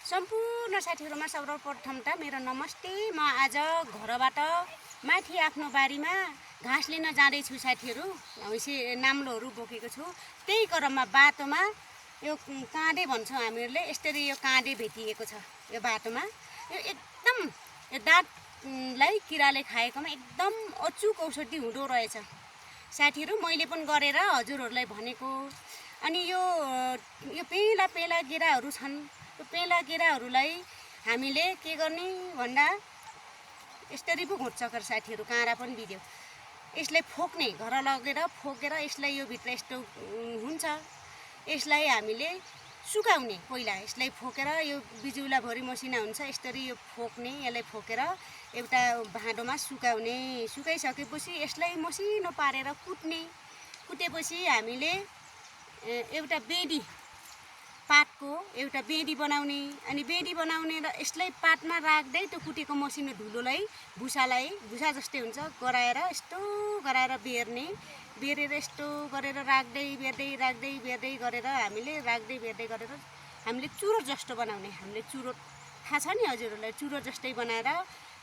सम्पूर्ण साथीहरुमा सर्वप्रथम त मेरो नमस्ते। म आज घरबाट माथि आफ्नो बारीमा घाँस लिन जाँदैछु साथीहरु। नाम्लोहरु बोकेको छु। त्यही क्रममा बाटोमा यो काँडे भन्छौं हामीहरुले, यसरी यो काँडे भेटिएको छ। यो बाटोमा यो एकदम यो दाँतलाई किराले खाएकोमा एकदम अचुक औषधि हुँदो रहेछ साथीहरु। मैले पनि गरेर हजुरहरुलाई भनेको। अनि यो पेला पेला गेराहरु छन्। त्यो पेला गेराहरुलाई हामीले के गर्ने भन्दा यसरी पो घोट्चकर साथीहरु, काँडा पनि बिग्यो। यसलाई फोक्ने, घर लगेर फोकेर यसलाई यो भित्र यस्तो हुन्छ। यसलाई हामीले सुकाउने, पहिला यसलाई फोकेर यो बिजुला भरि मसिना हुन्छ, यसरी यो फोक्ने, यसलाई फोकेर एउटा भाँडोमा सुकाउने। सुकाइसकेपछि यसलाई मसिनो पारेर कुट्ने। कुटेपछि हामीले एउटा बेडी पातको एउटा बेडी बनाउने। अनि बेडी बनाउने र यसलाई पातमा राख्दै त्यो कुटेको मसिनो धुलोलाई भुसा जस्तै हुन्छ गराएर यस्तो गराएर बेर्ने। बेरेर यस्तो गरेर राख्दै बेर्दै गरेर हामीले चुरो जस्तो बनाउने। हामीले चुरो थाहा छ नि हजुरहरुलाई, चुरो जस्तै बनाएर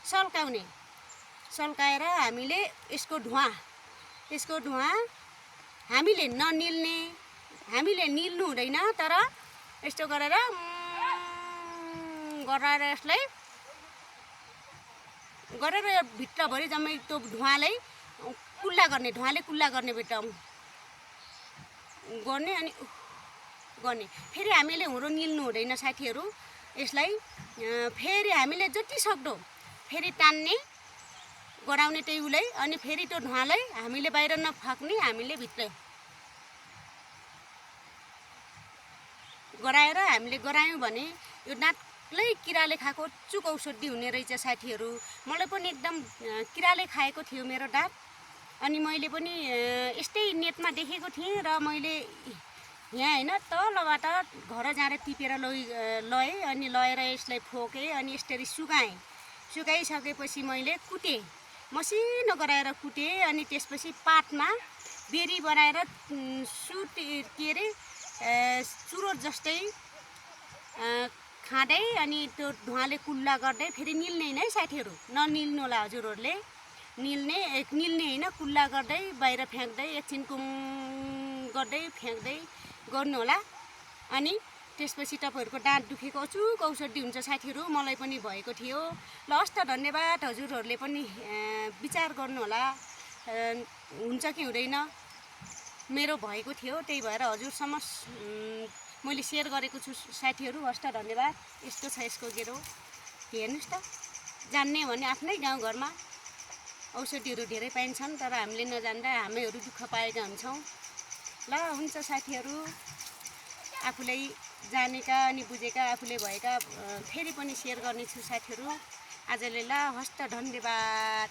सल्काउने। सल्काएर हामीले यसको धुवा हामीले ननिल्ने, हामीले निल्नु हुँदैन, तर यस्तो गरेर यसलाई गरेर यो भित्रभरि जम्मै त्यो धुवाले कुल्ला गर्ने भित्र गर्ने। अनि गर्ने फेरि हामीले हुरो निल्नु हुँदैन साथीहरु। यसलाई फेरि हामीले जति सक्दो फेरि तान्ने गराउने टेउलाई। अनि फेरि त्यो धुवालाई हामीले बाहिर नफ्याँक्ने, हामीले भित्र गराएर हामीले गरायौं भने यो दाँतलाई किराले खाएको अचुक औषधि हुने रहेछ साथीहरु। मलाई पनि एकदम किराले खाएको थियो मेरो दाँत। अनि मैले पनि यस्तै नेटमा देखेको थिएँ र मैले यहाँ हैन तलबाट घर जाँदा टिपेर लए। अनि लएर यसलाई फोके अनि यसरी सुकाएँ। सुकाइसकेपछि मैले कुटे, मसिनो गराएर कुटे। अनि त्यसपछि पातमा बेरी बनाएर चुरो जस्तै खाँदै अनि त्यो धुवाले कुल्ला गर्दै फेरि निल्ने है साथीहरु। ननिल्नु होला हजुरहरुले, निल्ने हैन, कुल्ला गर्दै बाहिर फ्याँक्दै एकछिन कुम गर्दै फ्याँक्दै गर्नु होला। अनि त्यसपछि तपाईहरुको दाँत दुखेको अचुक औषधि हुन्छ साथीहरु। मलाई पनि भएको थियो। ल हस् त, धन्यवाद। हजुरहरुले पनि विचार गर्नु होला हुन्छ कि हुँदैन। मेरो भएको थियो, त्यही भएर हजुरसम्म मैले शेयर गरेको छु साथीहरु। हस् त, धन्यवाद। यस्तो छ यसको गेरो, हेर्नुस् त। जान्ने भने आफ्नै गाउँघरमा औषधिहरु धेरै पाइन्छन्, तर हामीले नजान्दा हामीहरु दुःख पाएका हुन्छौं। ल हुन्छ साथीहरु, आफूलाई जानेका अनि बुझेका, आफूले भएका फेरि पनि शेयर गर्नेछु साथीहरु आजले। ल हस् त, धन्यवाद।